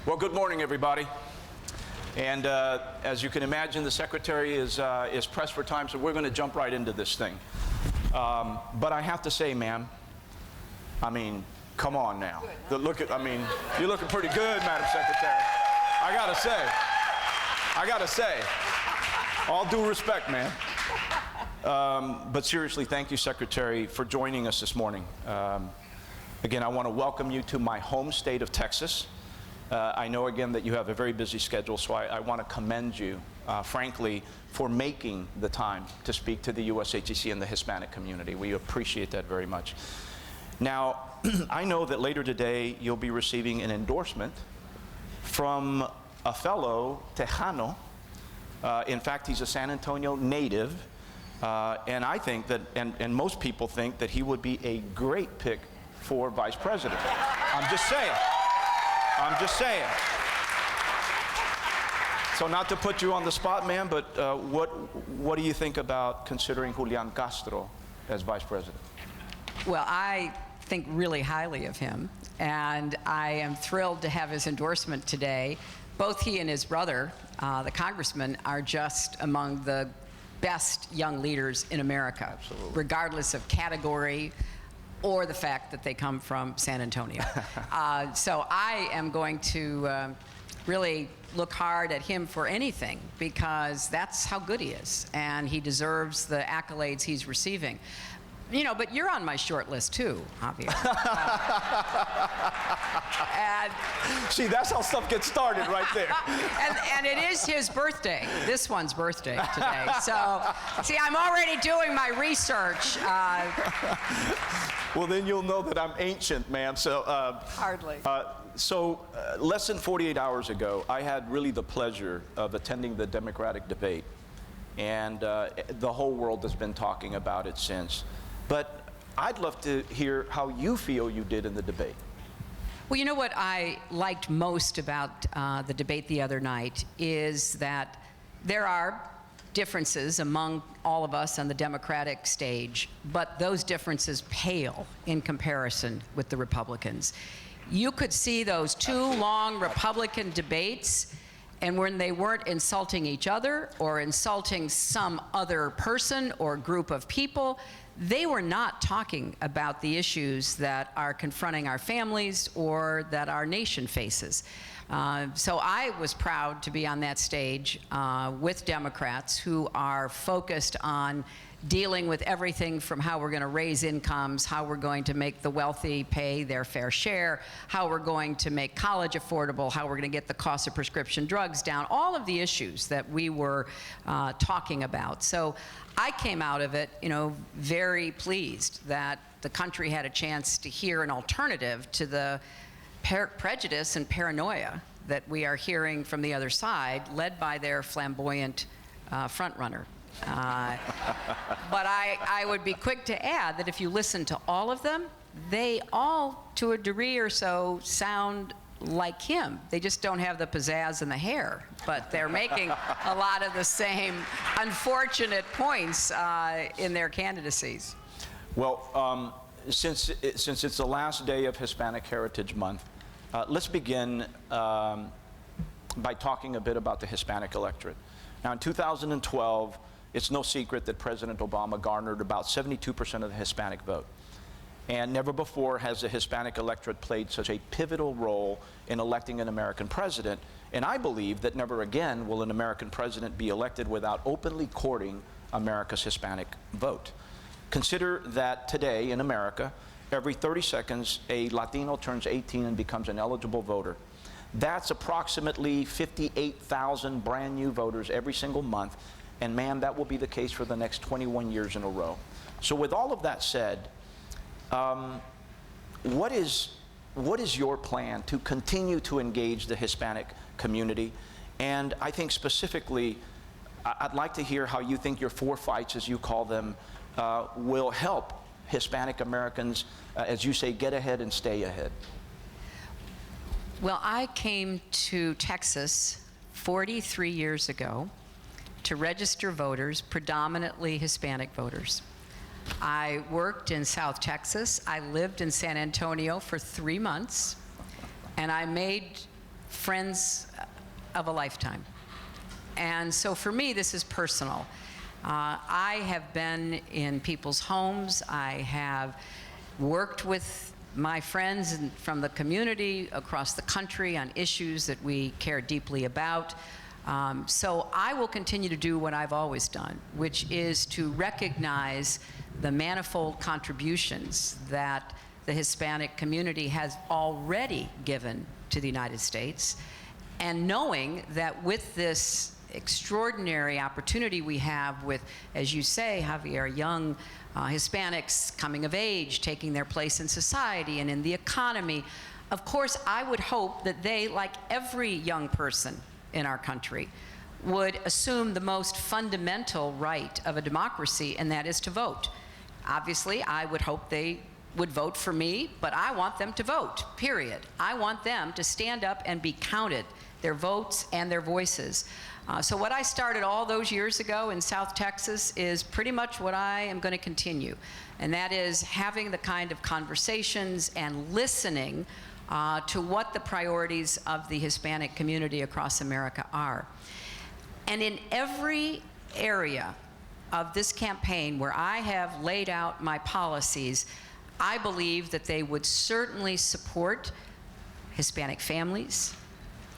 Well, good morning, everybody. And as you can imagine, the secretary is pressed for time, so we're going to jump right into this thing. But I have to say, ma'am, I mean, come on now. You're looking pretty good, Madam Secretary. I gotta say, all due respect, ma'am. But seriously, thank you, Secretary, for joining us this morning. Again, I want to welcome you to my home state of Texas. I know, again, that you have a very busy schedule, so I want to commend you, frankly, for making the time to speak to the USHCC and the Hispanic community. We appreciate that very much. Now, I know that later today you'll be receiving an endorsement from a fellow Tejano. In fact, he's a San Antonio native, and I think that, and most people think that he would be a great pick for Vice President. I'm just saying. So not to put you on the spot, ma'am, but what do you think about considering Julian Castro as Vice President? Well, I think really highly of him, and I am thrilled to have his endorsement today. Both he and his brother, the congressman, are just among the best young leaders in America, Absolutely. Regardless of category or the fact that they come from San Antonio. So I am going to really look hard at him for anything, because that's how good he is, and he deserves the accolades he's receiving. You know, but you're on my short list too, Javier. And see, that's how stuff gets started right there. and it is his birthday, this one's birthday today. So, see, I'm already doing my research. Well, then you'll know that I'm ancient, ma'am. So, Hardly. Less than 48 hours ago, I had really the pleasure of attending the Democratic debate. And the whole world has been talking about it since. But I'd love to hear how you feel you did in the debate. Well, you know what I liked most about the debate the other night is that there are differences among all of us on the Democratic stage, but those differences pale in comparison with the Republicans. You could see those two long Republican debates, and when they weren't insulting each other or insulting some other person or group of people, they were not talking about the issues that are confronting our families or that our nation faces. So I was proud to be on that stage with Democrats who are focused on dealing with everything from how we're going to raise incomes, how we're going to make the wealthy pay their fair share, how we're going to make college affordable, how we're going to get the cost of prescription drugs down, all of the issues that we were talking about. So I came out of it, you know, very pleased that the country had a chance to hear an alternative to the prejudice and paranoia that we are hearing from the other side, led by their flamboyant frontrunner. But I would be quick to add that if you listen to all of them, they all, to a degree or so, sound like him. They just don't have the pizzazz and the hair, but they're making a lot of the same unfortunate points in their candidacies. Well, since it's the last day of Hispanic Heritage Month, let's begin by talking a bit about the Hispanic electorate. Now, in 2012, it's no secret that President Obama garnered about 72% of the Hispanic vote. And never before has the Hispanic electorate played such a pivotal role in electing an American president. And I believe that never again will an American president be elected without openly courting America's Hispanic vote. Consider that today in America, every 30 seconds, a Latino turns 18 and becomes an eligible voter. That's approximately 58,000 brand new voters every single month. And ma'am, that will be the case for the next 21 years in a row. So with all of that said, what is your plan to continue to engage the Hispanic community? And I think specifically, I'd like to hear how you think your 4 fights, as you call them, will help Hispanic Americans, as you say, get ahead and stay ahead. Well, I came to Texas 43 years ago to register voters, predominantly Hispanic voters. I worked in South Texas. I lived in San Antonio for 3 months, and I made friends of a lifetime. And so for me, this is personal. I have been in people's homes. I have worked with my friends from the community across the country on issues that we care deeply about. So I will continue to do what I've always done, which is to recognize the manifold contributions that the Hispanic community has already given to the United States, and knowing that with this extraordinary opportunity we have with, as you say, Javier, young Hispanics coming of age, taking their place in society and in the economy, of course, I would hope that they, like every young person in our country, would assume the most fundamental right of a democracy, and that is to vote. Obviously, I would hope they would vote for me, but I want them to vote, period. I want them to stand up and be counted, their votes and their voices. So what I started all those years ago in South Texas is pretty much what I am going to continue, and that is having the kind of conversations and listening to what the priorities of the Hispanic community across America are. And in every area of this campaign where I have laid out my policies, I believe that they would certainly support Hispanic families,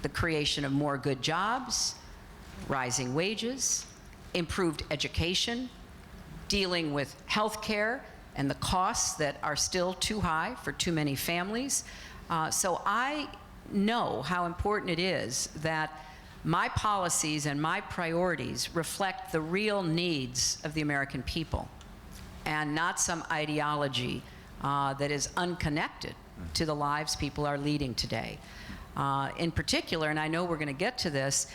the creation of more good jobs, rising wages, improved education, dealing with health care and the costs that are still too high for too many families. So I know how important it is that my policies and my priorities reflect the real needs of the American people and not some ideology that is unconnected to the lives people are leading today. In particular, and I know we're going to get to this,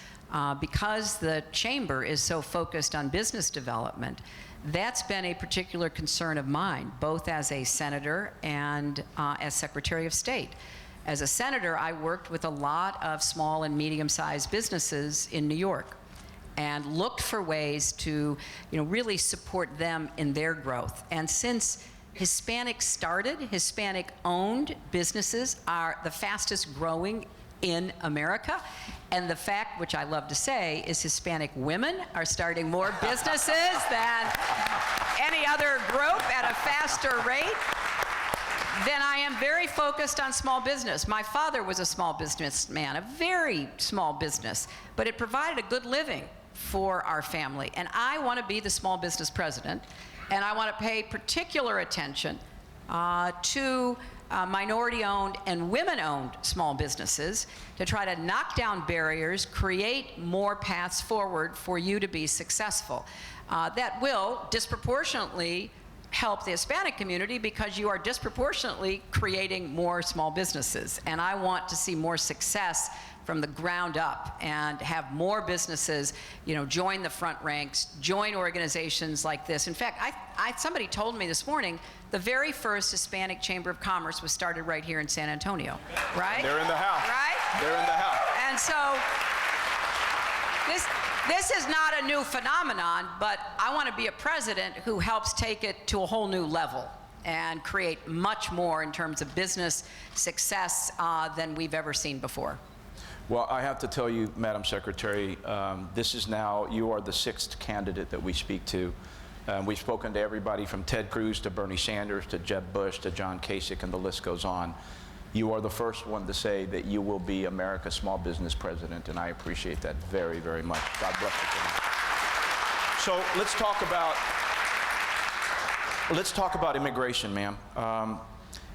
because the chamber is so focused on business development, that's been a particular concern of mine, both as a senator and as Secretary of State. As a senator, I worked with a lot of small and medium-sized businesses in New York and looked for ways to, really support them in their growth. And since Hispanic started, Hispanic-owned businesses are the fastest growing in America. And the fact, which I love to say, is Hispanic women are starting more businesses than any other group at a faster rate. Then I am very focused on small business. My father was a small businessman, a very small business, but it provided a good living for our family. And I want to be the small business president, and I want to pay particular attention to minority-owned and women-owned small businesses to try to knock down barriers, create more paths forward for you to be successful. That will disproportionately help the Hispanic community because you are disproportionately creating more small businesses. And I want to see more success from the ground up and have more businesses, join the front ranks, join organizations like this. In fact, somebody told me this morning the very first Hispanic Chamber of Commerce was started right here in San Antonio, right? They're in the house. Right? They're in the house. And so this is not a new phenomenon, but I want to be a president who helps take it to a whole new level and create much more in terms of business success than we've ever seen before. Well, I have to tell you, Madam Secretary, you are the sixth candidate that we speak to. We've spoken to everybody from Ted Cruz to Bernie Sanders to Jeb Bush to John Kasich, and the list goes on. You are the first one to say that you will be America's small business president, and I appreciate that very, very much. God bless you for that. So let's talk about immigration, ma'am.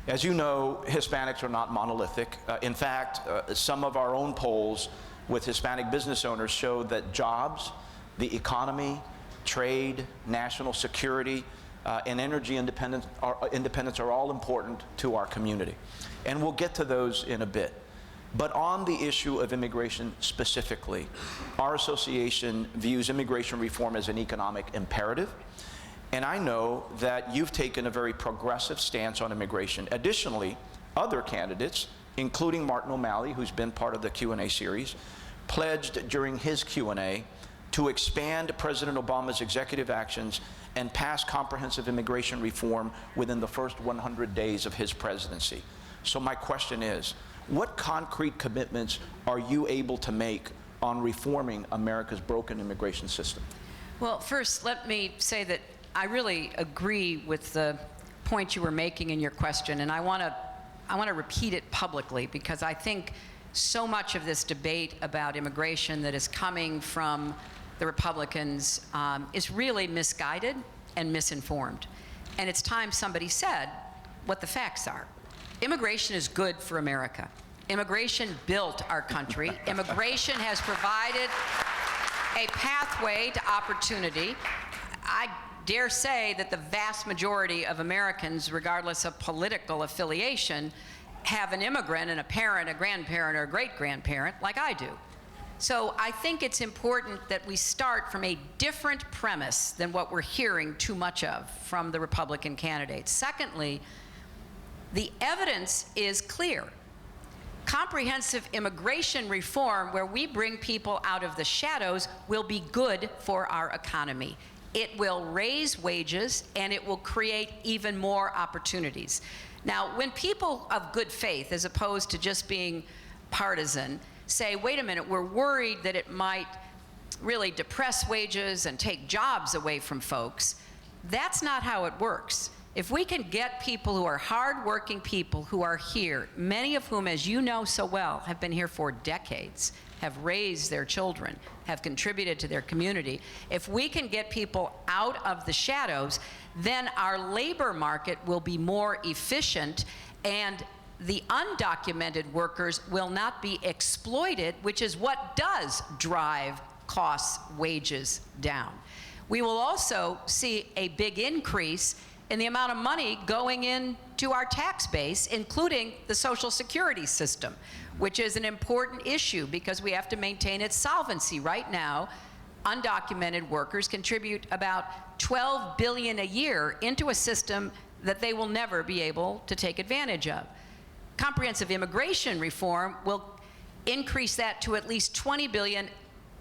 As you know, Hispanics are not monolithic. In fact, some of our own polls with Hispanic business owners show that jobs, the economy, trade, national security, and energy independence are all important to our community. And we'll get to those in a bit. But on the issue of immigration specifically, our association views immigration reform as an economic imperative. And I know that you've taken a very progressive stance on immigration. Additionally, other candidates, including Martin O'Malley, who's been part of the Q&A series, pledged during his Q&A to expand President Obama's executive actions and pass comprehensive immigration reform within the first 100 days of his presidency. So my question is, What concrete commitments are you able to make on reforming America's broken immigration system? Well, first, let me say that I really agree with the point you were making in your question, and I want to repeat it publicly, because I think so much of this debate about immigration that is coming from the Republicans is really misguided and misinformed. And it's time somebody said what the facts are. Immigration is good for America. Immigration built our country. Immigration has provided a pathway to opportunity. I dare say that the vast majority of Americans, regardless of political affiliation, have an immigrant and a parent, a grandparent, or a great-grandparent like I do. So I think it's important that we start from a different premise than what we're hearing too much of from the Republican candidates. Secondly, the evidence is clear. Comprehensive immigration reform, where we bring people out of the shadows, will be good for our economy. It will raise wages, and it will create even more opportunities. Now, when people of good faith, as opposed to just being partisan, say, wait a minute, we're worried that it might really depress wages and take jobs away from folks, that's not how it works. If we can get people who are hardworking people who are here, many of whom, as you know so well, have been here for decades, have raised their children, have contributed to their community, if we can get people out of the shadows, then our labor market will be more efficient, and the undocumented workers will not be exploited, which is what does drive costs, wages down. We will also see a big increase in the amount of money going into our tax base, including the Social Security system, which is an important issue because we have to maintain its solvency. Right now, undocumented workers contribute about $12 billion a year into a system that they will never be able to take advantage of. Comprehensive immigration reform will increase that to at least $20 billion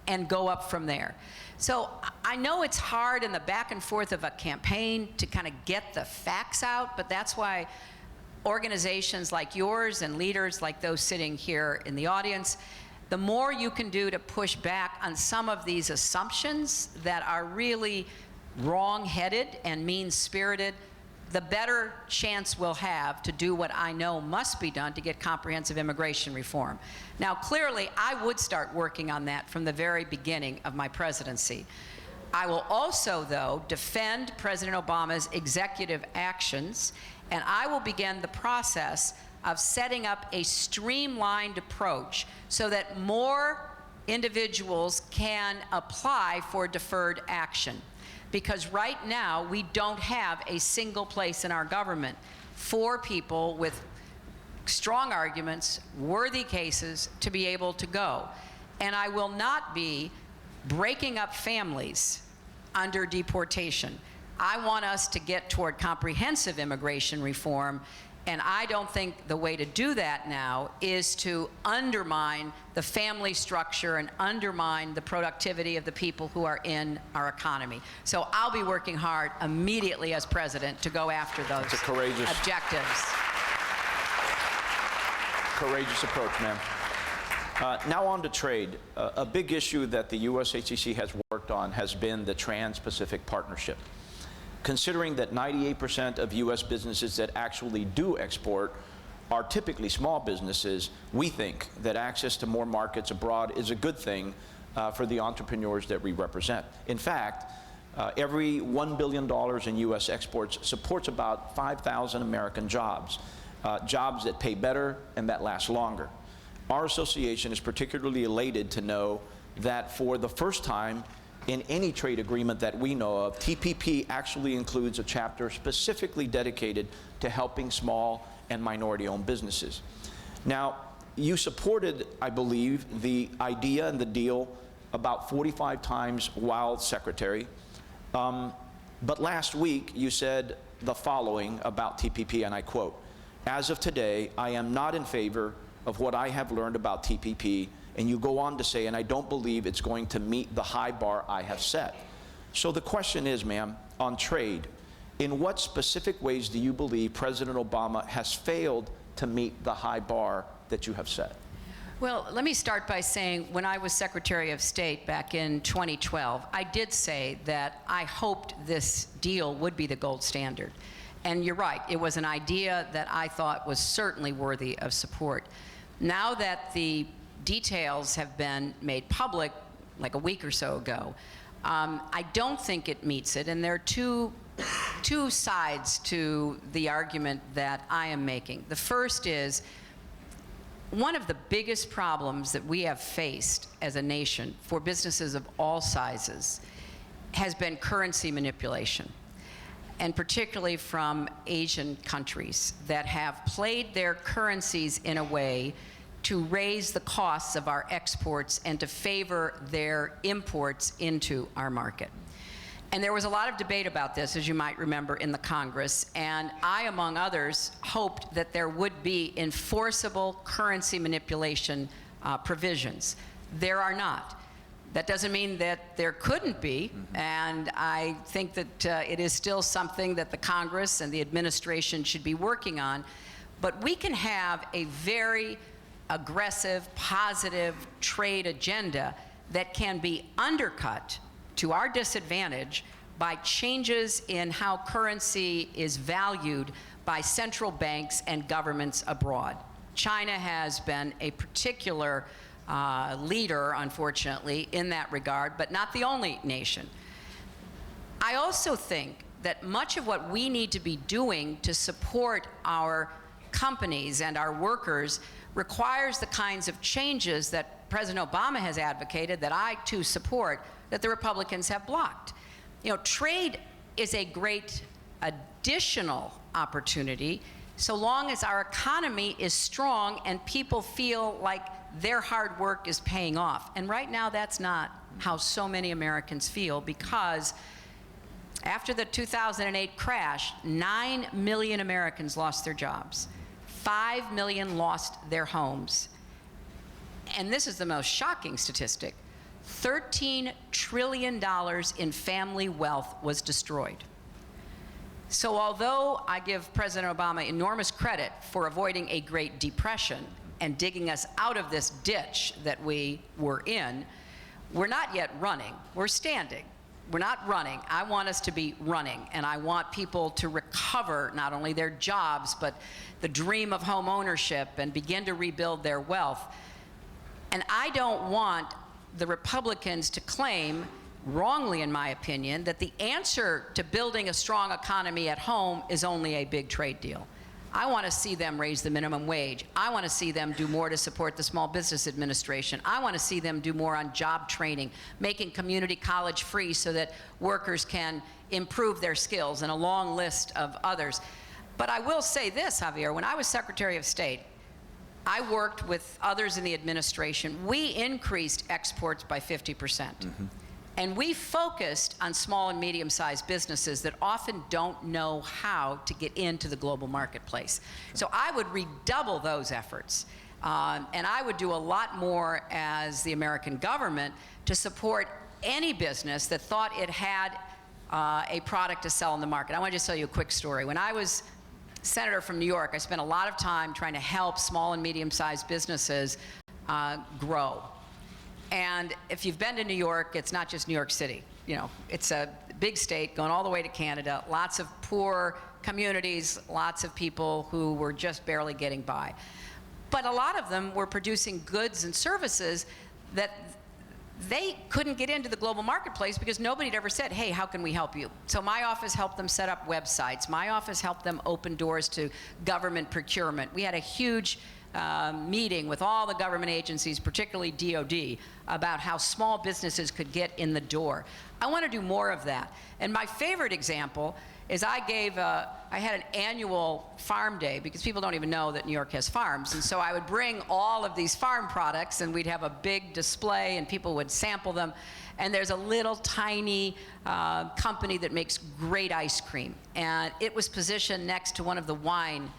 and go up from there. So I know it's hard in the back and forth of a campaign to kind of get the facts out, but that's why organizations like yours and leaders like those sitting here in the audience, the more you can do to push back on some of these assumptions that are really wrong-headed and mean-spirited, the better chance we'll have to do what I know must be done to get comprehensive immigration reform. Now, clearly, I would start working on that from the very beginning of my presidency. I will also, though, defend President Obama's executive actions, and I will begin the process of setting up a streamlined approach so that more individuals can apply for deferred action. Because right now, we don't have a single place in our government for people with strong arguments, worthy cases, to be able to go. And I will not be breaking up families under deportation. I want us to get toward comprehensive immigration reform, and I don't think the way to do that now is to undermine the family structure and undermine the productivity of the people who are in our economy. So I'll be working hard immediately as president to go after those objectives. Courageous approach, ma'am. Now on to trade. A big issue that the USHCC has worked on has been the Trans-Pacific Partnership. Considering that 98% of U.S. businesses that actually do export are typically small businesses, we think that access to more markets abroad is a good thing for the entrepreneurs that we represent. In fact, every $1 billion in U.S. exports supports about 5,000 American jobs, jobs that pay better and that last longer. Our association is particularly elated to know that for the first time in any trade agreement that we know of, TPP actually includes a chapter specifically dedicated to helping small and minority-owned businesses. Now, you supported, I believe, the idea and the deal about 45 times while Secretary. But last week, you said the following about TPP, and I quote, "As of today, I am not in favor of what I have learned about TPP," and you go on to say, "and I don't believe it's going to meet the high bar I have set." So the question is, ma'am, on trade, in what specific ways do you believe President Obama has failed to meet the high bar that you have set? Well, let me start by saying when I was Secretary of State back in 2012, I did say that I hoped this deal would be the gold standard. And you're right, it was an idea that I thought was certainly worthy of support. Now that the details have been made public, like a week or so ago, I don't think it meets it, and there are two sides to the argument that I am making. The first is, one of the biggest problems that we have faced as a nation for businesses of all sizes has been currency manipulation, and particularly from Asian countries that have played their currencies in a way to raise the costs of our exports and to favor their imports into our market. And there was a lot of debate about this, as you might remember, in the Congress, and I, among others, hoped that there would be enforceable currency manipulation provisions. There are not. That doesn't mean that there couldn't be, and I think that it is still something that the Congress and the administration should be working on, but we can have a very aggressive, positive trade agenda that can be undercut to our disadvantage by changes in how currency is valued by central banks and governments abroad. China has been a particular leader, unfortunately, in that regard, but not the only nation. I also think that much of what we need to be doing to support our companies and our workers requires the kinds of changes that President Obama has advocated, that I too support, that the Republicans have blocked. You know, trade is a great additional opportunity so long as our economy is strong and people feel like their hard work is paying off. And right now that's not how so many Americans feel, because after the 2008 crash, 9 million Americans lost their jobs. 5 million lost their homes. And this is the most shocking statistic. $13 trillion in family wealth was destroyed. So although I give President Obama enormous credit for avoiding a Great Depression and digging us out of this ditch that we were in, we're not yet running, we're standing. We're not running. I want us to be running, and I want people to recover not only their jobs, but the dream of home ownership and begin to rebuild their wealth. And I don't want the Republicans to claim, wrongly in my opinion, that the answer to building a strong economy at home is only a big trade deal. I want to see them raise the minimum wage. I want to see them do more to support the Small Business Administration. I want to see them do more on job training, making community college free so that workers can improve their skills, and a long list of others. But I will say this, Javier, when I was Secretary of State, I worked with others in the administration. We increased exports by 50%. And we focused on small and medium-sized businesses that often don't know how to get into the global marketplace. So I would redouble those efforts. And I would do a lot more as the American government to support any business that thought it had a product to sell in the market. I want to just tell you a quick story. When I was senator from New York, I spent a lot of time trying to help small and medium-sized businesses grow. And if you've been to New York, it's not just New York City. You know, it's a big state going all the way to Canada, lots of poor communities, lots of people who were just barely getting by. But a lot of them were producing goods and services that they couldn't get into the global marketplace because nobody had ever said, hey, how can we help you? So my office helped them set up websites. My office helped them open doors to government procurement. We had a huge meeting with all the government agencies, particularly DOD, about how small businesses could get in the door. I want to do more of that. And my favorite example is I had an annual farm day, because people don't even know that New York has farms. And so I would bring all of these farm products, and we'd have a big display, and people would sample them. And there's a little tiny company that makes great ice cream. And it was positioned next to one of the wine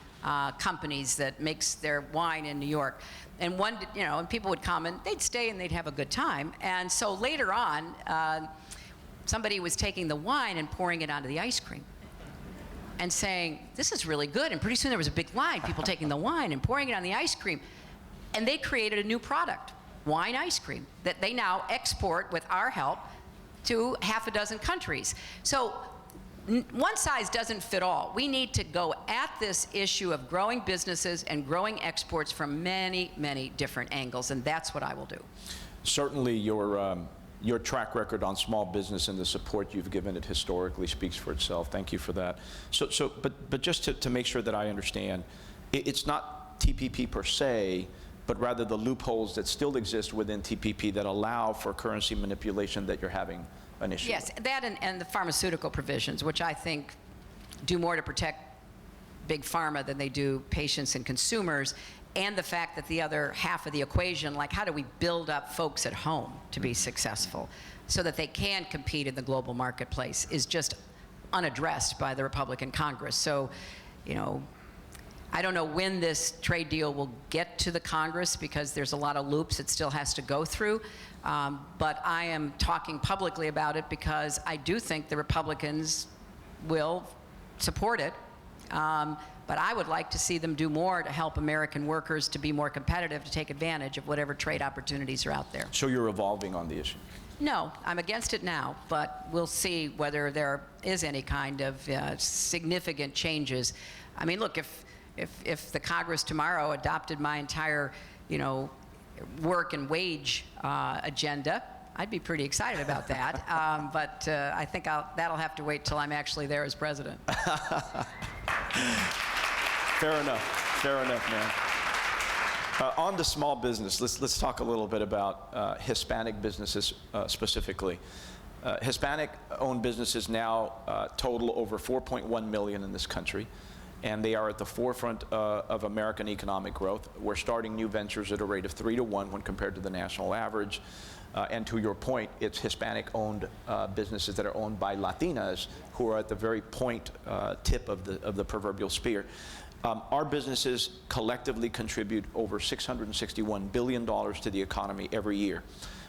companies that makes their wine in New York. And and people would come and they'd stay and they'd have a good time. And so later on, somebody was taking the wine and pouring it onto the ice cream. and saying, this is really good. And pretty soon there was a big line, people taking the wine and pouring it on the ice cream. And they created a new product, wine ice cream, that they now export with our help to half a dozen countries. So one size doesn't fit all. We need to go at this issue of growing businesses and growing exports from many, many different angles, and that's what I will do. Certainly your track record on small business and the support you've given it historically speaks for itself. Thank you for that. But just to make sure that I understand, it's not TPP per se, but rather the loopholes that still exist within TPP that allow for currency manipulation that you're having an issue Yes, with. that and the pharmaceutical provisions, which I think do more to protect big pharma than they do patients and consumers, and the fact that the other half of the equation, like how do we build up folks at home to be successful so that they can compete in the global marketplace, is just unaddressed by the Republican Congress. So, you know, I don't know when this trade deal will get to the Congress because there's a lot of loops it still has to go through. But I am talking publicly about it because I do think the Republicans will support it. But I would like to see them do more to help American workers to be more competitive, to take advantage of whatever trade opportunities are out there. So you're evolving on the issue? No, I'm against it now, but we'll see whether there is any kind of significant changes. I mean, look, if the Congress tomorrow adopted my entire, you know, work and wage agenda, I'd be pretty excited about that. But I think that'll have to wait till I'm actually there as president. Fair enough, man. On to small business, let's talk a little bit about Hispanic businesses specifically. Hispanic-owned businesses now total over 4.1 million in this country, and they are at the forefront of American economic growth. We're starting new ventures at a rate of 3 to 1 when compared to the national average. And to your point, it's Hispanic-owned businesses that are owned by Latinas who are at the very tip of the proverbial spear. Our businesses collectively contribute over $661 billion to the economy every year.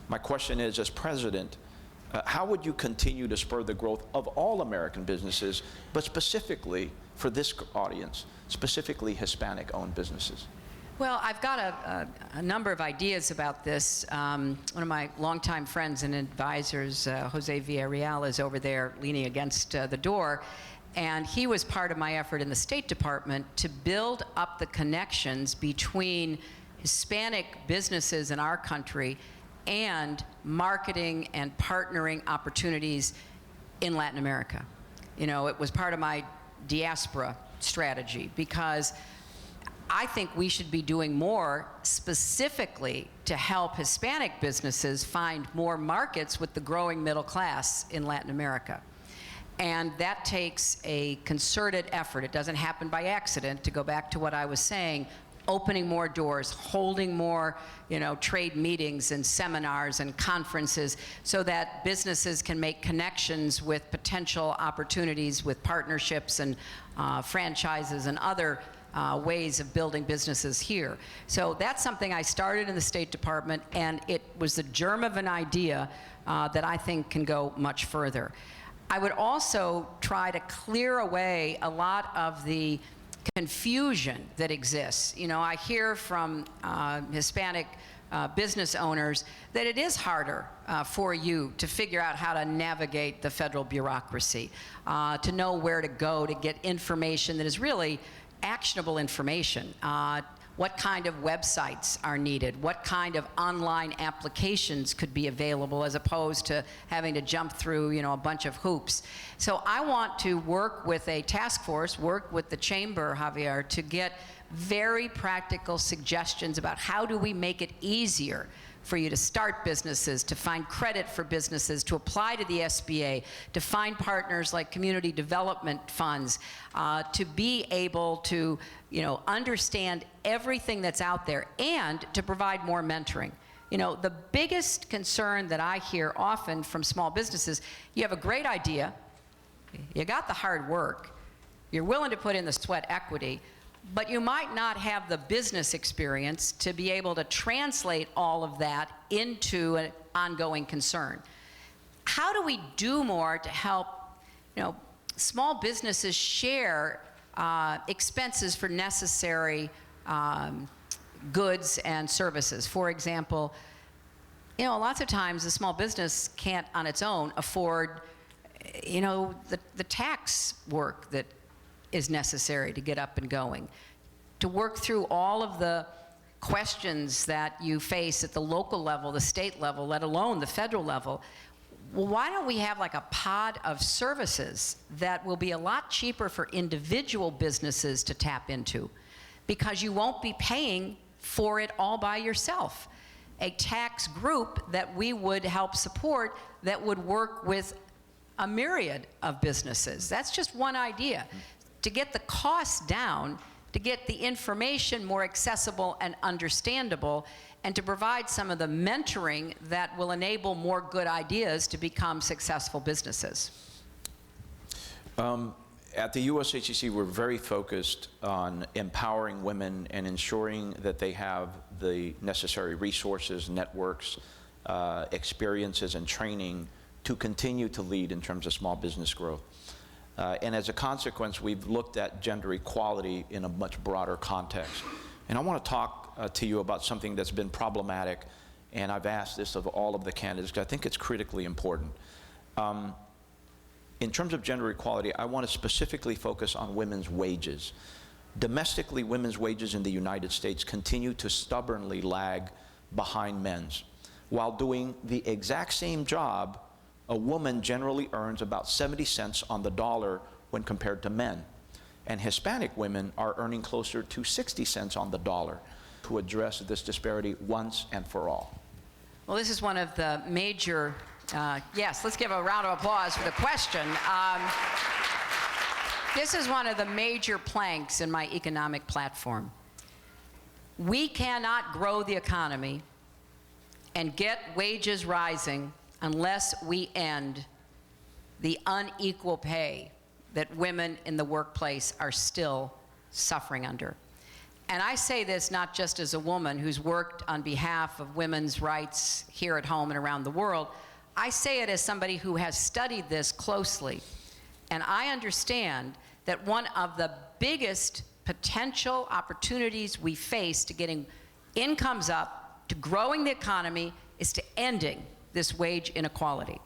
My question is, as president, how would you continue to spur the growth of all American businesses, but specifically for this audience, specifically Hispanic-owned businesses? Well, I've got a number of ideas about this. One of my longtime friends and advisors, Jose Villarreal, is over there leaning against the door. And he was part of my effort in the State Department to build up the connections between Hispanic businesses in our country and marketing and partnering opportunities in Latin America. You know, it was part of my diaspora strategy because I think we should be doing more specifically to help Hispanic businesses find more markets with the growing middle class in Latin America. And that takes a concerted effort. It doesn't happen by accident, to go back to what I was saying, opening more doors, holding more, you know, trade meetings and seminars and conferences so that businesses can make connections with potential opportunities with partnerships and franchises and other ways of building businesses here. So that's something I started in the State Department, and it was the germ of an idea that I think can go much further. I would also try to clear away a lot of the confusion that exists. You know, I hear from Hispanic business owners that it is harder for you to figure out how to navigate the federal bureaucracy, to know where to go to get information that is really actionable information. What kind of websites are needed? What kind of online applications could be available as opposed to having to jump through, you know, a bunch of hoops? So I want to work with a task force, work with the chamber, Javier, to get very practical suggestions about how do we make it easier for you to start businesses, to find credit for businesses, to apply to the SBA, to find partners like community development funds, to be able to, you know, understand everything that's out there and to provide more mentoring. You know, the biggest concern that I hear often from small businesses, you have a great idea, you got the hard work, you're willing to put in the sweat equity, but you might not have the business experience to be able to translate all of that into an ongoing concern. How do we do more to help, you know, small businesses share expenses for necessary goods and services. For example, lots of times a small business can't on its own afford, the tax work that is necessary to get up and going, to work through all of the questions that you face at the local level, the state level, let alone the federal level. Well, why don't we have like a pod of services that will be a lot cheaper for individual businesses to tap into, because you won't be paying for it all by yourself. A tax group that we would help support that would work with a myriad of businesses. That's just one idea. To get the costs down, to get the information more accessible and understandable, and to provide some of the mentoring that will enable more good ideas to become successful businesses. At the USHCC, we're very focused on empowering women and ensuring that they have the necessary resources, networks, experiences, and training to continue to lead in terms of small business growth. And as a consequence, we've looked at gender equality in a much broader context. And I want to talk to you about something that's been problematic, and I've asked this of all of the candidates because I think it's critically important. In terms of gender equality, I want to specifically focus on women's wages. Domestically, women's wages in the United States continue to stubbornly lag behind men's. While doing the exact same job, a woman generally earns about 70 cents on the dollar when compared to men. And Hispanic women are earning closer to 60 cents on the dollar. To address this disparity once and for all. Well, this is one of the major, yes, let's give a round of applause for the question. This is one of the major planks in my economic platform. We cannot grow the economy and get wages rising unless we end the unequal pay that women in the workplace are still suffering under. And I say this not just as a woman who's worked on behalf of women's rights here at home and around the world. I say it as somebody who has studied this closely. And I understand that one of the biggest potential opportunities we face to getting incomes up, to growing the economy, is to ending this wage inequality.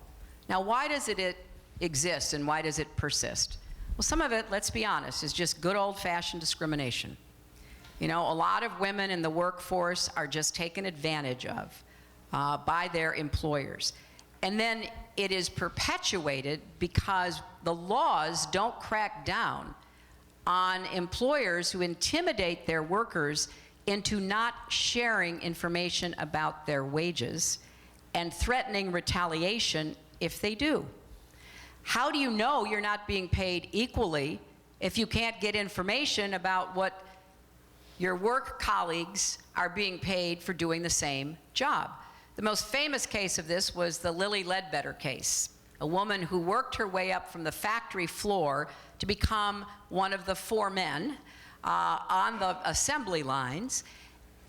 Now, why does it exist and why does it persist? Well, some of it, let's be honest, is just good old-fashioned discrimination. A lot of women in the workforce are just taken advantage of by their employers. And then it is perpetuated because the laws don't crack down on employers who intimidate their workers into not sharing information about their wages and threatening retaliation if they do. How do you know you're not being paid equally if you can't get information about what your work colleagues are being paid for doing the same job? The most famous case of this was the Lilly Ledbetter case, a woman who worked her way up from the factory floor to become one of the foremen on the assembly lines.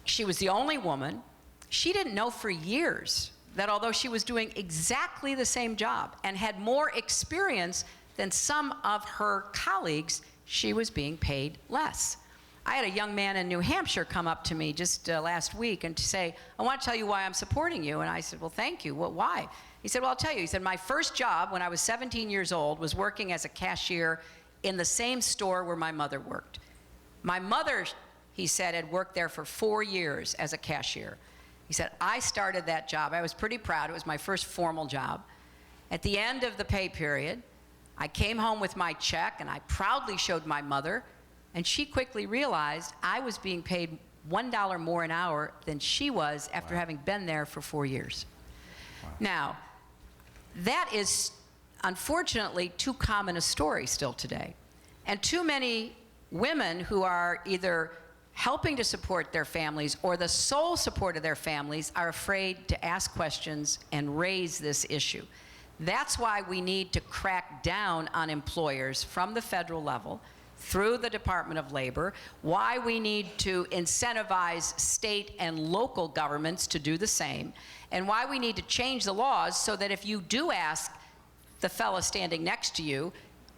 She was the only woman. She didn't know for years that although she was doing exactly the same job and had more experience than some of her colleagues, she was being paid less. I had a young man in New Hampshire come up to me just last week and to say, I want to tell you why I'm supporting you. And I said, well, thank you. Well, why? He said, well, I'll tell you. He said, my first job when I was 17 years old was working as a cashier in the same store where my mother worked. My mother, he said, had worked there for 4 years as a cashier. He said, I started that job. I was pretty proud. It was my first formal job. At the end of the pay period, I came home with my check and I proudly showed my mother, and she quickly realized I was being paid $1 more an hour than she was after having been there for 4 years. Now, that is unfortunately too common a story still today. And too many women who are either helping to support their families or the sole support of their families are afraid to ask questions and raise this issue. That's why we need to crack down on employers from the federal level through the Department of Labor, why we need to incentivize state and local governments to do the same, and why we need to change the laws so that if you do ask the fellow standing next to you,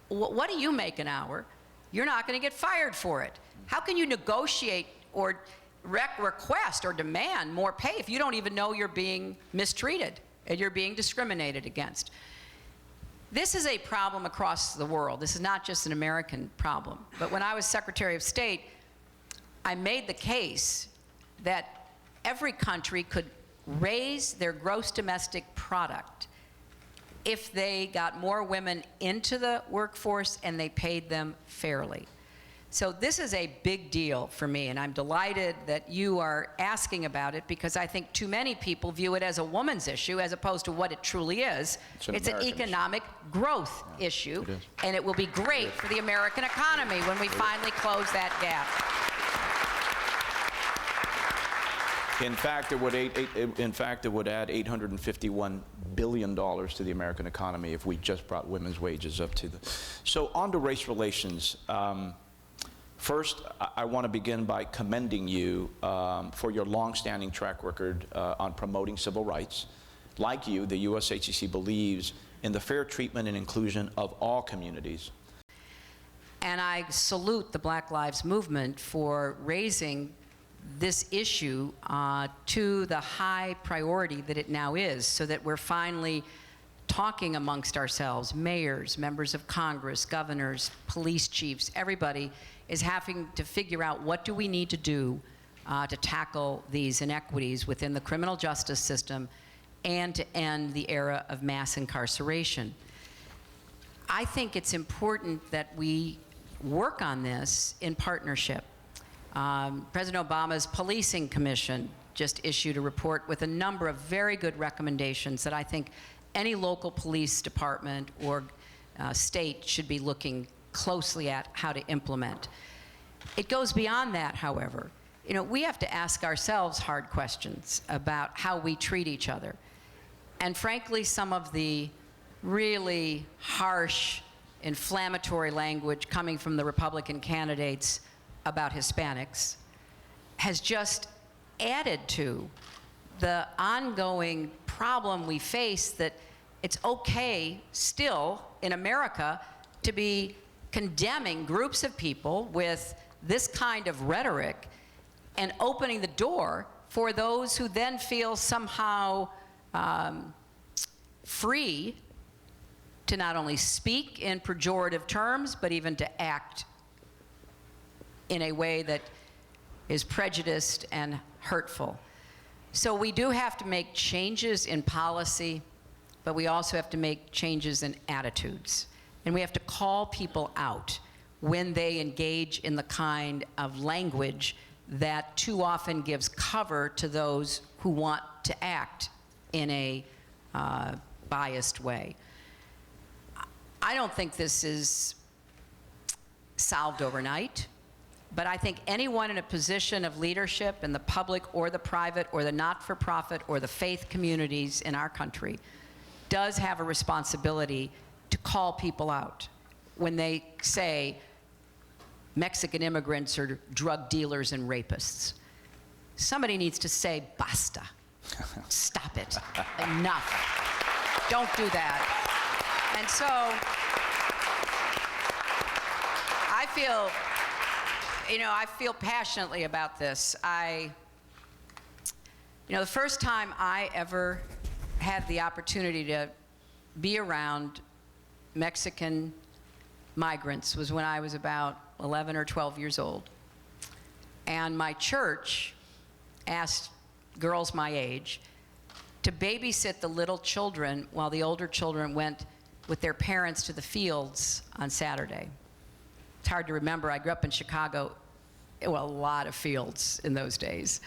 what do you make an hour? You're not going to get fired for it. How can you negotiate or request or demand more pay if you don't even know you're being mistreated and you're being discriminated against? This is a problem across the world. This is not just an American problem. But when I was Secretary of State, I made the case that every country could raise their gross domestic product if they got more women into the workforce and they paid them fairly. So this is a big deal for me, and I'm delighted that you are asking about it, because I think too many people view it as a woman's issue as opposed to what it truly is. It's an economic growth issue, and it will be great for the American economy when we finally close that gap. In fact, it would add $851 billion to the American economy if we just brought women's wages up to the. So on to race relations. First, I want to begin by commending you for your long-standing track record on promoting civil rights. Like you, the USHCC believes in the fair treatment and inclusion of all communities. And I salute the Black Lives Movement for raising this issue to the high priority that it now is, so that we're finally talking amongst ourselves, mayors, members of Congress, governors, police chiefs, everybody is having to figure out what do we need to do to tackle these inequities within the criminal justice system and to end the era of mass incarceration. I think it's important that we work on this in partnership. President Obama's Policing Commission just issued a report with a number of very good recommendations that I think any local police department or state should be looking closely at how to implement. It goes beyond that, however. You know, we have to ask ourselves hard questions about how we treat each other. And frankly, some of the really harsh, inflammatory language coming from the Republican candidates about Hispanics has just added to the ongoing problem we face that it's okay still in America to be condemning groups of people with this kind of rhetoric and opening the door for those who then feel somehow free to not only speak in pejorative terms, but even to act in a way that is prejudiced and hurtful. So we do have to make changes in policy, but we also have to make changes in attitudes. And we have to call people out when they engage in the kind of language that too often gives cover to those who want to act in a biased way. I don't think this is solved overnight, but I think anyone in a position of leadership in the public or the private or the not-for-profit or the faith communities in our country does have a responsibility to call people out when they say Mexican immigrants are drug dealers and rapists. Somebody needs to say, basta. Stop it. Enough. Don't do that. And so I feel passionately about this. The first time I ever had the opportunity to be around Mexican migrants was when I was about 11 or 12 years old. And my church asked girls my age to babysit the little children while the older children went with their parents to the fields on Saturday. It's hard to remember. I grew up in Chicago. Well, a lot of fields in those days.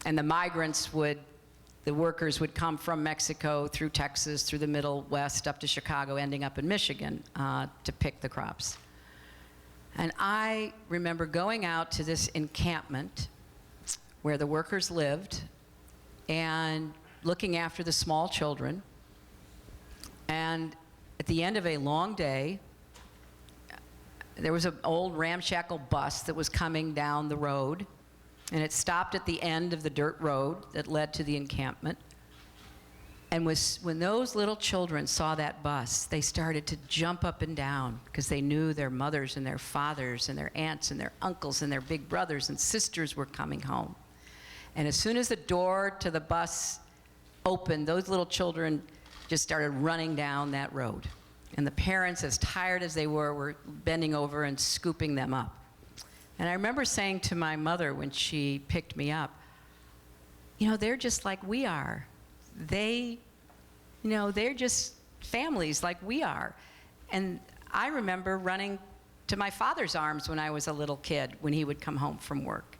And the workers would come from Mexico through Texas, through the Middle West, up to Chicago, ending up in Michigan to pick the crops. And I remember going out to this encampment where the workers lived and looking after the small children. And at the end of a long day, there was an old ramshackle bus that was coming down the road, and it stopped at the end of the dirt road that led to the encampment. And when those little children saw that bus, they started to jump up and down because they knew their mothers and their fathers and their aunts and their uncles and their big brothers and sisters were coming home. And as soon as the door to the bus opened, those little children just started running down that road. And the parents, as tired as they were bending over and scooping them up. And I remember saying to my mother when she picked me up, you know, they're just like we are. They're just families like we are. And I remember running to my father's arms when I was a little kid, when he would come home from work.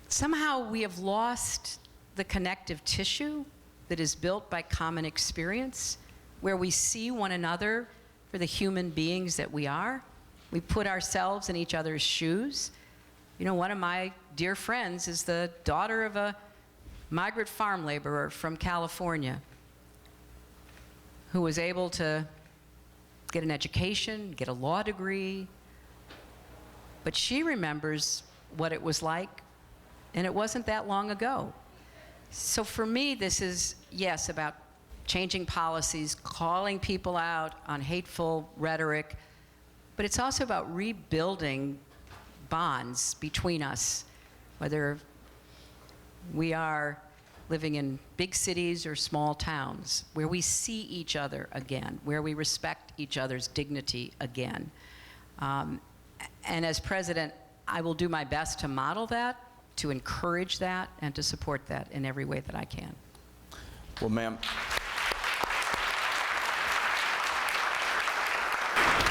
Somehow we have lost the connective tissue that is built by common experience, where we see one another for the human beings that we are. We put ourselves in each other's shoes. You know, one of my dear friends is the daughter of a migrant farm laborer from California who was able to get an education, get a law degree, but she remembers what it was like, and it wasn't that long ago. So for me, this is, yes, about changing policies, calling people out on hateful rhetoric, but it's also about rebuilding bonds between us, whether we are living in big cities or small towns, where we see each other again, where we respect each other's dignity again. And as president, I will do my best to model that, to encourage that, and to support that in every way that I can. Well, ma'am,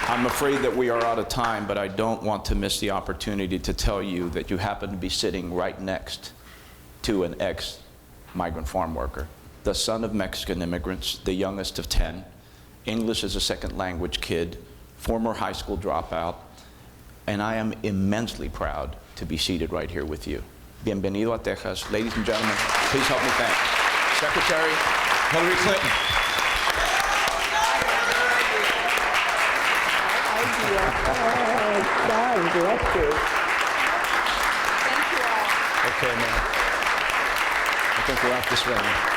I'm afraid that we are out of time, but I don't want to miss the opportunity to tell you that you happen to be sitting right next to an ex-migrant farm worker, the son of Mexican immigrants, the youngest of 10, English as a second language kid, former high school dropout, and I am immensely proud to be seated right here with you. Bienvenido a Texas. Ladies and gentlemen, please help me thank Secretary Hillary Clinton. God bless you. Okay, man. I think we're off this way.